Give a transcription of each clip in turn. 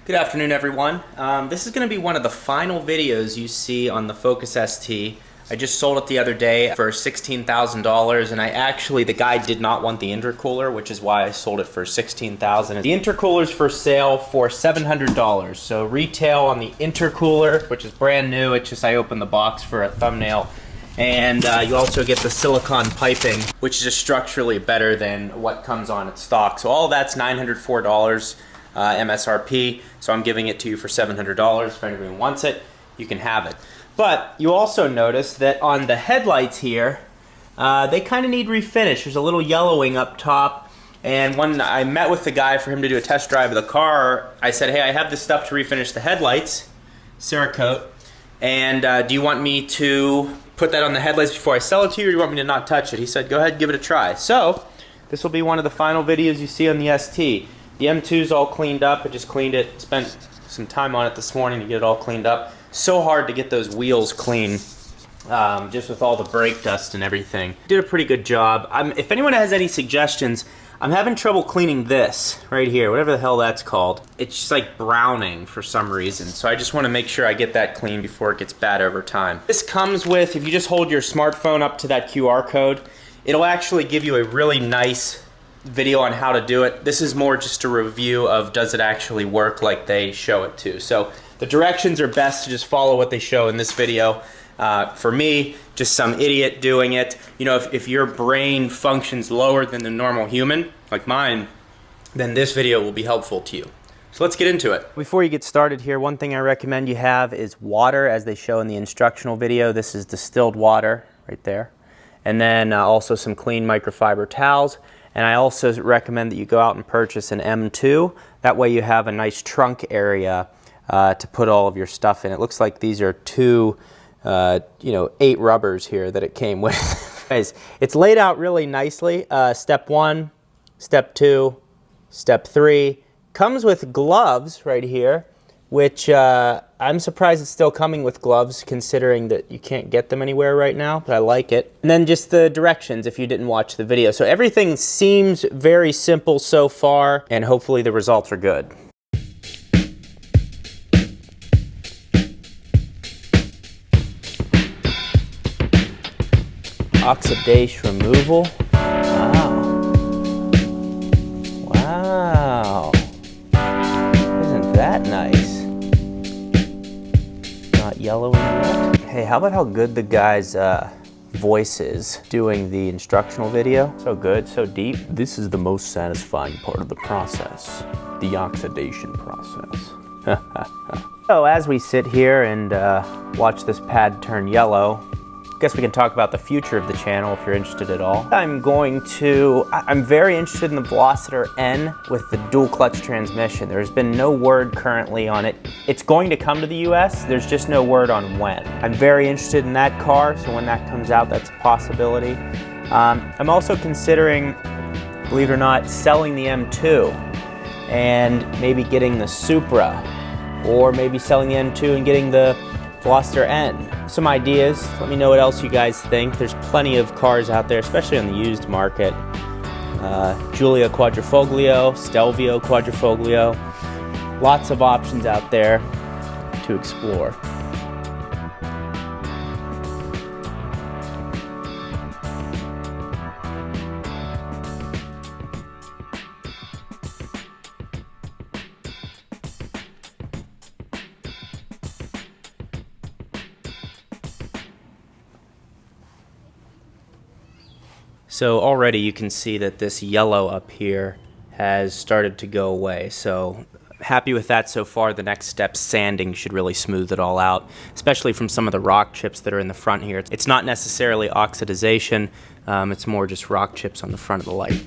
Good afternoon, everyone. This is going to be one of the final videos you see on the Focus ST. I just sold it the other day for $16,000, and the guy did not want the intercooler, which is why I sold it for $16,000. The intercooler's for sale for $700. So retail on the intercooler, which is brand new. It's just I opened the box for a thumbnail. And you also get the silicone piping, which is just structurally better than what comes on its stock. So all that's $904. MSRP, so I'm giving it to you for $700. If anybody wants it, you can have it. But you also notice that on the headlights here, they kind of need refinish. There's a little yellowing up top, and when I met with the guy for him to do a test drive of the car, I said, hey, I have this stuff to refinish the headlights, Cerakote, and do you want me to put that on the headlights before I sell it to you, or do you want me to not touch it? He said, go ahead and give it a try. So this will be one of the final videos you see on the ST. The M2's all cleaned up. I just cleaned it, spent some time on it this morning to get it all cleaned up. So hard to get those wheels clean, just with all the brake dust and everything. Did a pretty good job. If anyone has any suggestions, I'm having trouble cleaning this right here, whatever the hell that's called. It's just like browning for some reason. So I just want to make sure I get that clean before it gets bad over time. This comes with, if you just hold your smartphone up to that QR code, it'll actually give you a really nice video on how to do it. This is more just a review of does it actually work like they show it to. So the directions are best to just follow what they show in this video. For me, just some idiot doing it. You know, if your brain functions lower than the normal human, like mine, then this video will be helpful to you. So let's get into it. Before you get started here, one thing I recommend you have is water, as they show in the instructional video. This is distilled water right there. And then also some clean microfiber towels. And I also recommend that you go out and purchase an M2. That way you have a nice trunk area to put all of your stuff in. It looks like these are two, 8 rubbers here that it came with. Guys, it's laid out really nicely. Step 1, step 2, step 3. Comes with gloves right here, which I'm surprised it's still coming with gloves considering that you can't get them anywhere right now, but I like it. And then just the directions if you didn't watch the video. So everything seems very simple so far, and hopefully the results are good. Oxidation removal. Wow. Isn't that nice? Not yellowing yet. Hey, how about how good the guy's voice is doing the instructional video? So good, so deep. This is the most satisfying part of the process, the oxidation process. So as we sit here and watch this pad turn yellow, I guess we can talk about the future of the channel if you're interested at all. I'm very interested in the Velociter N with the dual clutch transmission. There's been no word currently on it. It's going to come to the US, there's just no word on when. I'm very interested in that car, so when that comes out, that's a possibility. I'm also considering, believe it or not, selling the M2 and maybe getting the Supra, or maybe selling the M2 and getting the Velociter N. Some ideas. Let me know what else you guys think. There's plenty of cars out there, especially on the used market. Giulia Quadrifoglio, Stelvio Quadrifoglio. Lots of options out there to explore. So already you can see that this yellow up here has started to go away. So happy with that so far. The next step, sanding, should really smooth it all out, especially from some of the rock chips that are in the front here. It's not necessarily oxidization, it's more just rock chips on the front of the light.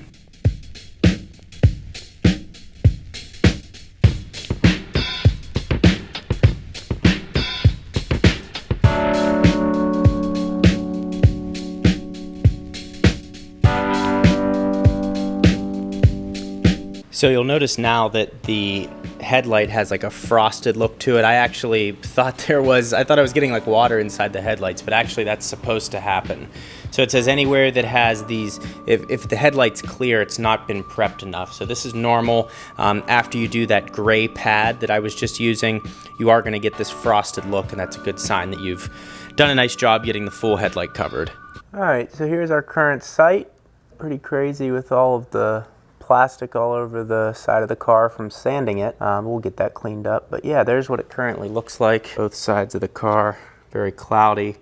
So you'll notice now that the headlight has like a frosted look to it. I actually thought I was getting like water inside the headlights, but actually that's supposed to happen. So it says anywhere that has these, if the headlight's clear, it's not been prepped enough. So this is normal. After you do that gray pad that I was just using, you are gonna get this frosted look, and that's a good sign that you've done a nice job getting the full headlight covered. All right, so here's our current sight. Pretty crazy with all of the plastic all over the side of the car from sanding it. We'll get that cleaned up. But yeah, there's what it currently looks like. Both sides of the car, very cloudy.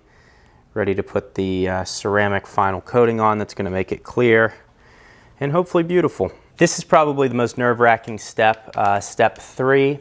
Ready to put the ceramic final coating on that's gonna make it clear and hopefully beautiful. This is probably the most nerve-wracking step, step 3.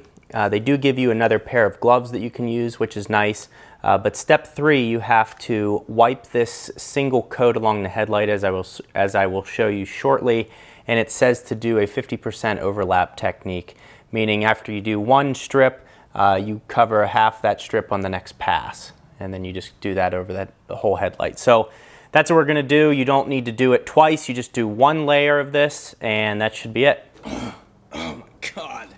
They do give you another pair of gloves that you can use, which is nice. But step 3, you have to wipe this single coat along the headlight, as I will show you shortly. And it says to do a 50% overlap technique, meaning after you do one strip, you cover half that strip on the next pass. And then you just do that over the whole headlight. So that's what we're gonna do. You don't need to do it twice. You just do one layer of this, and that should be it. Oh my God.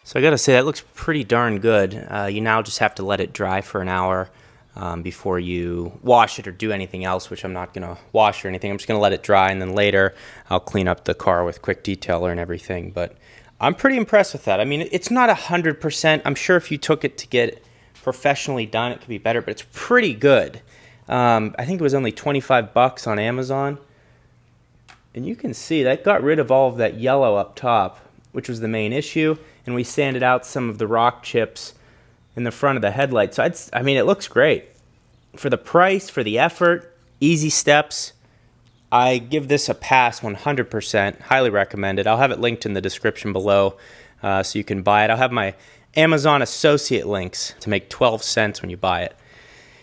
So I gotta say, that looks pretty darn good. You now just have to let it dry for an hour before you wash it or do anything else, which I'm not gonna wash or anything. I'm just gonna let it dry, and then later I'll clean up the car with quick detailer and everything. But I'm pretty impressed with that. I mean, it's not 100%. I'm sure if you took it to get professionally done, it could be better, but it's pretty good. I think it was only 25 bucks on Amazon. And you can see that got rid of all of that yellow up top, which was the main issue. And we sanded out some of the rock chips in the front of the headlight. So I mean, it looks great. For the price, for the effort, easy steps, I give this a pass 100%. Highly recommend it. I'll have it linked in the description below so you can buy it. I'll have my Amazon associate links to make 12 cents when you buy it.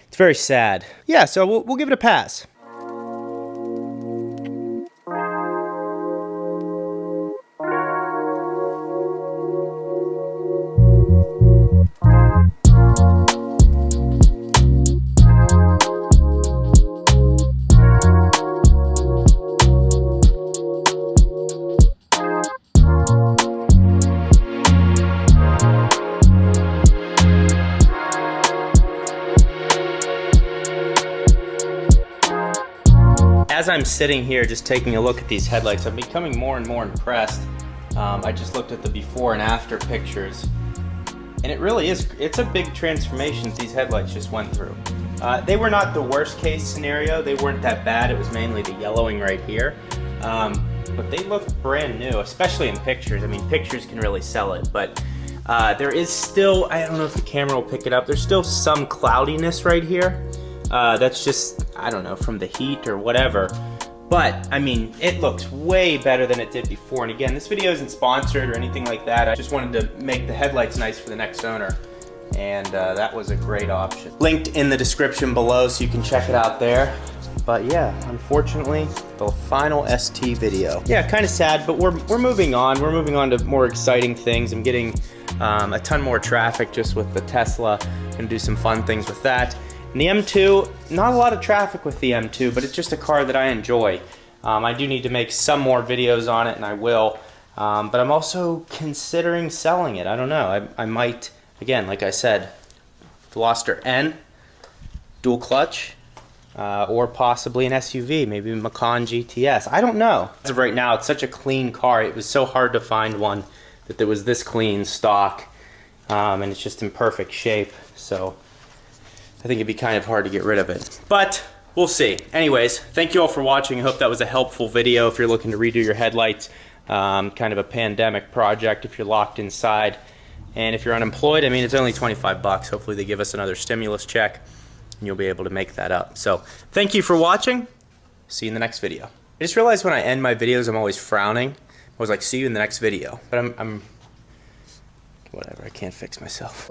It's very sad. Yeah, so we'll give it a pass. As I'm sitting here just taking a look at these headlights, I'm becoming more and more impressed. I just looked at the before and after pictures, and it really is, it's a big transformation these headlights just went through. They were not the worst case scenario, they weren't that bad, it was mainly the yellowing right here. But they look brand new, especially in pictures. I mean, pictures can really sell it, but there is still, I don't know if the camera will pick it up, there's still some cloudiness right here. That's just, I don't know, from the heat or whatever. But, I mean, it looks way better than it did before. And again, this video isn't sponsored or anything like that. I just wanted to make the headlights nice for the next owner. And that was a great option. Linked in the description below so you can check it out there. But yeah, unfortunately, the final ST video. Yeah, kind of sad, but we're moving on. We're moving on to more exciting things. I'm getting a ton more traffic just with the Tesla. Gonna do some fun things with that. And the M2, not a lot of traffic with the M2, but it's just a car that I enjoy. I do need to make some more videos on it, and I will. But I'm also considering selling it. I don't know. I might, again, like I said, Veloster N, dual clutch, or possibly an SUV, maybe a Macan GTS. I don't know. As of right now, it's such a clean car. It was so hard to find one that was this clean stock, and it's just in perfect shape. So I think it'd be kind of hard to get rid of it, but we'll see. Anyways, thank you all for watching. I hope that was a helpful video if you're looking to redo your headlights. Kind of a pandemic project if you're locked inside. And if you're unemployed, I mean, it's only 25 bucks. Hopefully they give us another stimulus check and you'll be able to make that up. So thank you for watching. See you in the next video. I just realized when I end my videos, I'm always frowning. I was like, see you in the next video. But I'm whatever, I can't fix myself.